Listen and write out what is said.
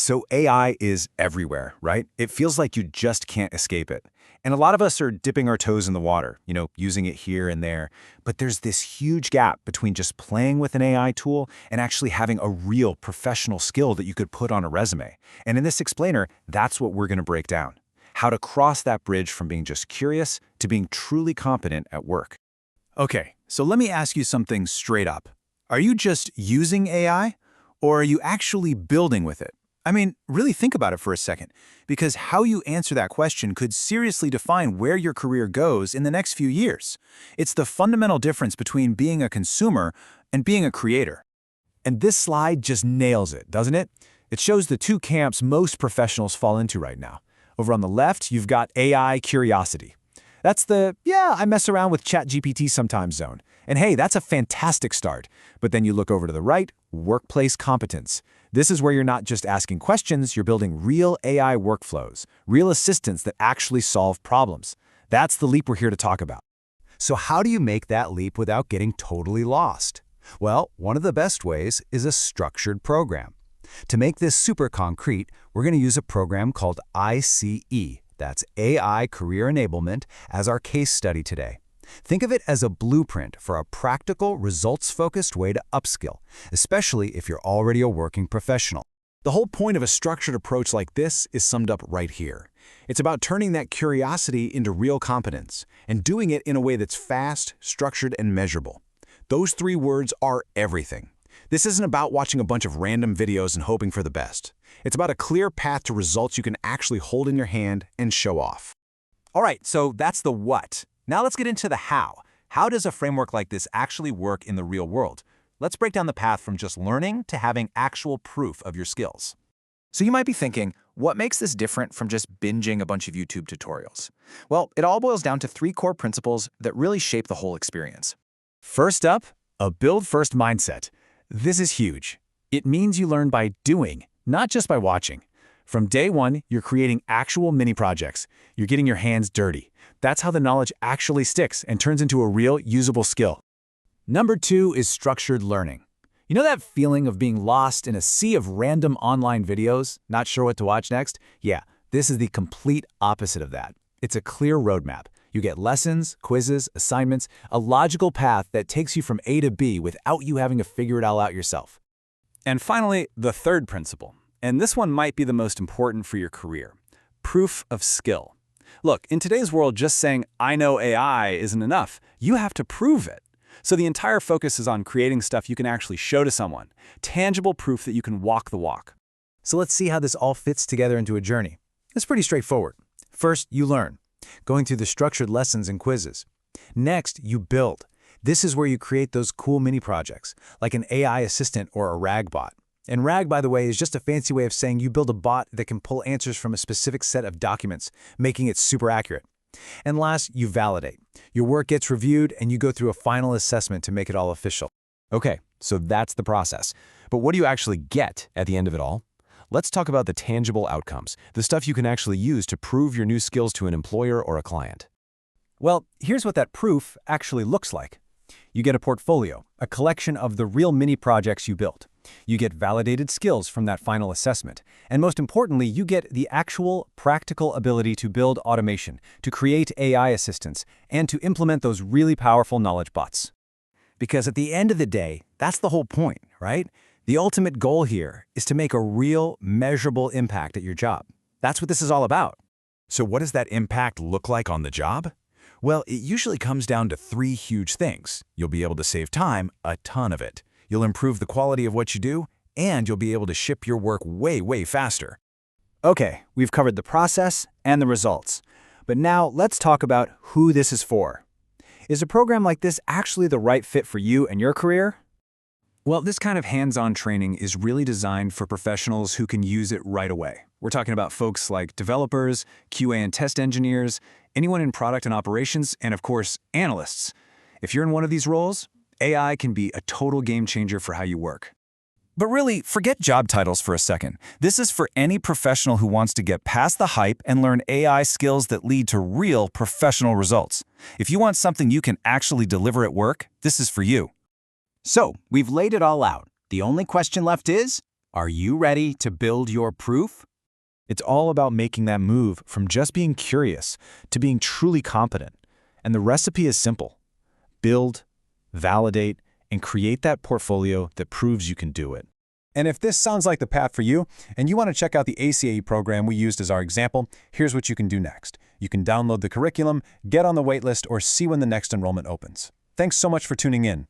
So AI is everywhere, right? It feels like you just can't escape it. And a lot of us are dipping our toes in the water, using it here and there. But there's this huge gap between just playing with an AI tool and actually having a real professional skill that you could put on a resume. And in this explainer, that's what we're going to break down. How to cross that bridge from being just curious to being truly competent at work. Okay, so let me ask you something straight up. Are you just using AI, or are you actually building with it? I mean, really think about it for a second, because how you answer that question could seriously define where your career goes in the next few years. It's the fundamental difference between being a consumer and being a creator. And this slide just nails it, doesn't it? It shows the two camps most professionals fall into right now. Over on the left, you've got AI curiosity. That's the, yeah, I mess around with ChatGPT sometimes zone. And hey, that's a fantastic start. But then you look over to the right, workplace competence. This is where you're not just asking questions, you're building real AI workflows, real assistants that actually solve problems. That's the leap we're here to talk about. So how do you make that leap without getting totally lost? Well, one of the best ways is a structured program. To make this super concrete, we're going to use a program called AICE. That's AI Career Enablement as our case study today. Think of it as a blueprint for a practical, results-focused way to upskill, especially if you're already a working professional. The whole point of a structured approach like this is summed up right here. It's about turning that curiosity into real competence and doing it in a way that's fast, structured, and measurable. Those three words are everything. This isn't about watching a bunch of random videos and hoping for the best. It's about a clear path to results you can actually hold in your hand and show off. All right, so that's the what. Now let's get into the how. How does a framework like this actually work in the real world? Let's break down the path from just learning to having actual proof of your skills. So you might be thinking, what makes this different from just binging a bunch of YouTube tutorials? Well, it all boils down to three core principles that really shape the whole experience. First up, a build-first mindset. This is huge. It means you learn by doing, not just by watching. From day one, you're creating actual mini-projects. You're getting your hands dirty. That's how the knowledge actually sticks and turns into a real, usable skill. Number two is structured learning. You know that feeling of being lost in a sea of random online videos, not sure what to watch next? Yeah, this is the complete opposite of that. It's a clear roadmap. You get lessons, quizzes, assignments, a logical path that takes you from A to B without you having to figure it all out yourself. And finally, the third principle. And this one might be the most important for your career. Proof of skill. Look, in today's world, just saying, I know AI isn't enough. You have to prove it. So the entire focus is on creating stuff you can actually show to someone. Tangible proof that you can walk the walk. So let's see how this all fits together into a journey. It's pretty straightforward. First, you learn, going through the structured lessons and quizzes. Next, you build. This is where you create those cool mini projects, like an AI assistant or a RAG bot. And RAG, by the way, is just a fancy way of saying you build a bot that can pull answers from a specific set of documents, making it super accurate. And last, you validate. Your work gets reviewed and you go through a final assessment to make it all official. Okay, so that's the process. But what do you actually get at the end of it all? Let's talk about the tangible outcomes, the stuff you can actually use to prove your new skills to an employer or a client. Well, here's what that proof actually looks like. You get a portfolio, a collection of the real mini projects you built. You get validated skills from that final assessment. And most importantly, you get the actual practical ability to build automation, to create AI assistants, and to implement those really powerful knowledge bots. Because at the end of the day, that's the whole point, right? The ultimate goal here is to make a real, measurable impact at your job. That's what this is all about. So what does that impact look like on the job? Well, it usually comes down to three huge things. You'll be able to save time, a ton of it. You'll improve the quality of what you do, and you'll be able to ship your work way, way faster. Okay, we've covered the process and the results. But now let's talk about who this is for. Is a program like this actually the right fit for you and your career? Well, this kind of hands-on training is really designed for professionals who can use it right away. We're talking about folks like developers, QA and test engineers, anyone in product and operations, and of course, analysts. If you're in one of these roles, AI can be a total game changer for how you work. But really, forget job titles for a second. This is for any professional who wants to get past the hype and learn AI skills that lead to real professional results. If you want something you can actually deliver at work, this is for you. So, we've laid it all out. The only question left is, Are you ready to build your proof? It's all about making that move from just being curious to being truly competent. And the recipe is simple. Build, validate, and create that portfolio that proves you can do it. And if this sounds like the path for you, and you want to check out the AICE program we used as our example, here's what you can do next. You can download the curriculum, get on the waitlist, or see when the next enrollment opens. Thanks so much for tuning in.